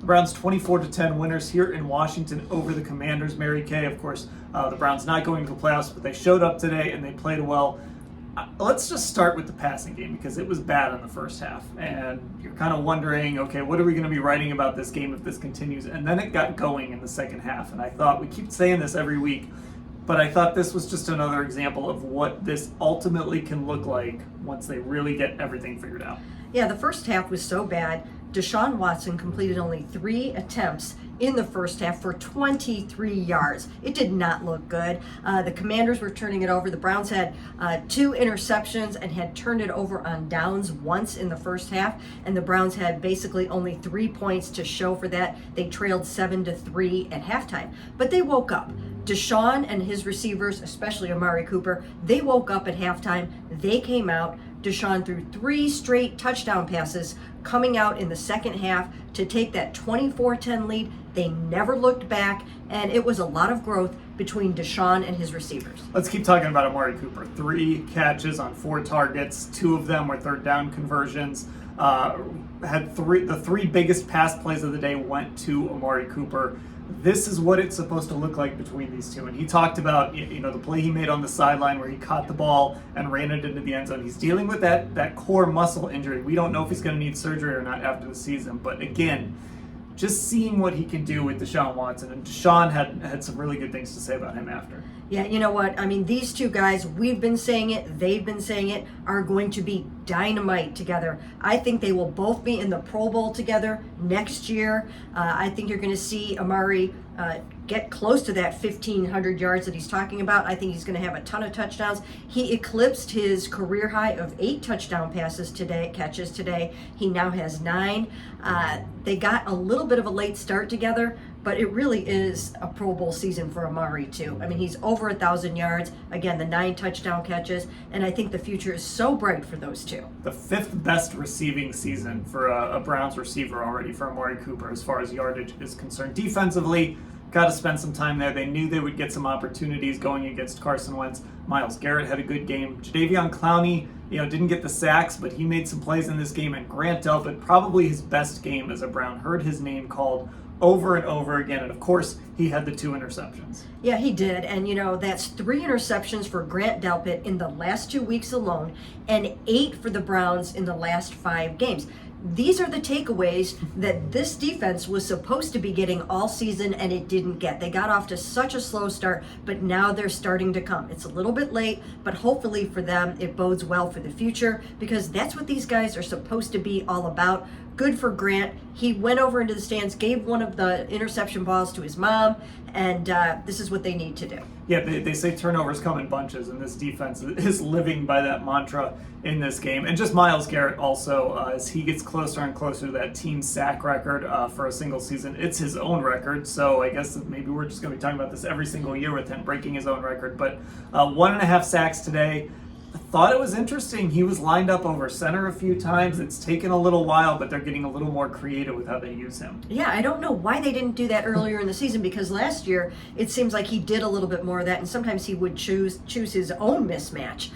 The Browns 24-10 winners here in Washington over the Commanders. Mary Kay, of course, the Browns not going to the playoffs, but they showed up today and they played well. Let's just start with the passing game because it was bad in the first half. And you're kind of wondering, okay, what are we going to be writing about this game if this continues? And then it got going in the second half. And I thought, we keep saying this every week, but I thought this was just another example of what this ultimately can look like once they really get everything figured out. Yeah, the first half was so bad. Deshaun Watson completed only 3 attempts in the first half for 23 yards. It did not look good. The Commanders were turning it over. The Browns had 2 interceptions and had turned it over on downs once in the first half, and the Browns had basically only 3 points to show for that. They trailed 7-3 at halftime, but they woke up. Deshaun and his receivers, especially Amari Cooper, they woke up at halftime. They came out. Deshaun threw 3 straight touchdown passes coming out in the second half to take that 24-10 lead. They never looked back, and it was a lot of growth between Deshaun and his receivers. Let's keep talking about Amari Cooper. 3 catches on 4 targets. 2 of them were third down conversions. The 3 biggest pass plays of the day went to Amari Cooper. This is what it's supposed to look like between these two. And he talked about, the play he made on the sideline where he caught the ball and ran it into the end zone. He's dealing with that core muscle injury. We don't know if he's going to need surgery or not after the season. But again, just seeing what he can do with Deshaun Watson. And Deshaun had some really good things to say about him after. Yeah, you know what? I mean, these 2 guys, we've been saying it, they've been saying it, are going to be dynamite together. I think they will both be in the Pro Bowl together next year. I think you're going to see Amari get close to that 1,500 yards that he's talking about. I think he's going to have a ton of touchdowns. He eclipsed his career high of 8 touchdown catches today. He now has 9. They got a little bit of a late start together, but it really is a Pro Bowl season for Amari too. I mean, he's over 1,000 yards. Again, the 9 touchdown catches, and I think the future is so bright for those 2. The 5th best receiving season for a Browns receiver already for Amari Cooper as far as yardage is concerned. Defensively, got to spend some time there. They knew they would get some opportunities going against Carson Wentz. Myles Garrett had a good game. Jadeveon Clowney, didn't get the sacks, but he made some plays in this game. And Grant Delpit, probably his best game as a Brown, heard his name called over and over again. And of course, he had the 2 interceptions. Yeah, he did. And that's 3 interceptions for Grant Delpit in the last 2 weeks alone, and 8 for the Browns in the last 5 games. These are the takeaways that this defense was supposed to be getting all season, and it didn't get. They got off to such a slow start, but now they're starting to come. It's a little bit late, but hopefully for them, it bodes well for the future, because that's what these guys are supposed to be all about. Good for Grant. He went over into the stands, gave one of the interception balls to his mom, and this is what they need to do. Yeah, they say turnovers come in bunches, and this defense is living by that mantra in this game. And just Myles Garrett also, as he gets closer and closer to that team sack record for a single season. It's his own record, so I guess maybe we're just going to be talking about this every single year with him breaking his own record. But 1.5 sacks today. I thought it was interesting. He was lined up over center a few times. It's taken a little while, but they're getting a little more creative with how they use him. Yeah, I don't know why they didn't do that earlier in the season, because last year it seems like he did a little bit more of that, and sometimes he would choose his own mismatch.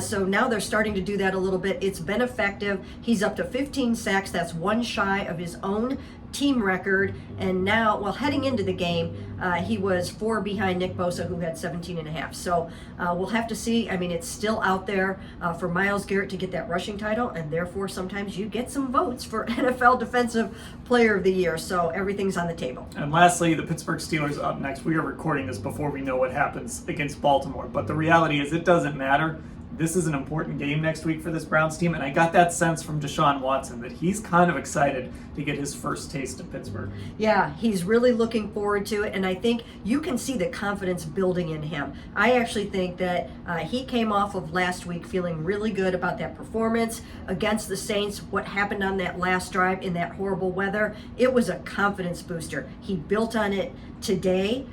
So now they're starting to do that a little bit. It's been effective. He's up to 15 sacks. That's 1 shy of his own team record, and now, heading into the game, he was 4 behind Nick Bosa, who had 17.5. So we'll have to see. I mean, it's still out there for Myles Garrett to get that rushing title, and therefore sometimes you get some votes for NFL Defensive Player of the Year. So everything's on the table. And lastly, the Pittsburgh Steelers up next. We are recording this before we know what happens against Baltimore, but the reality is it doesn't matter. This is an important game next week for this Browns team, and I got that sense from Deshaun Watson that he's kind of excited to get his first taste of Pittsburgh. Yeah, he's really looking forward to it, and I think you can see the confidence building in him. I actually think that he came off of last week feeling really good about that performance against the Saints. What happened on that last drive in that horrible weather, it was a confidence booster. He built on it today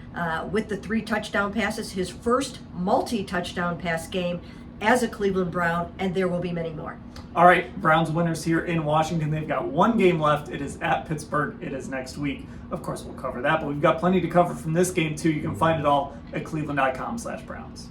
with the 3 touchdown passes, his first multi-touchdown pass game as a Cleveland Brown, and there will be many more. All right, Browns winners here in Washington. They've got 1 game left. It is at Pittsburgh. It is next week. Of course, we'll cover that, but we've got plenty to cover from this game too. You can find it all at cleveland.com/Browns.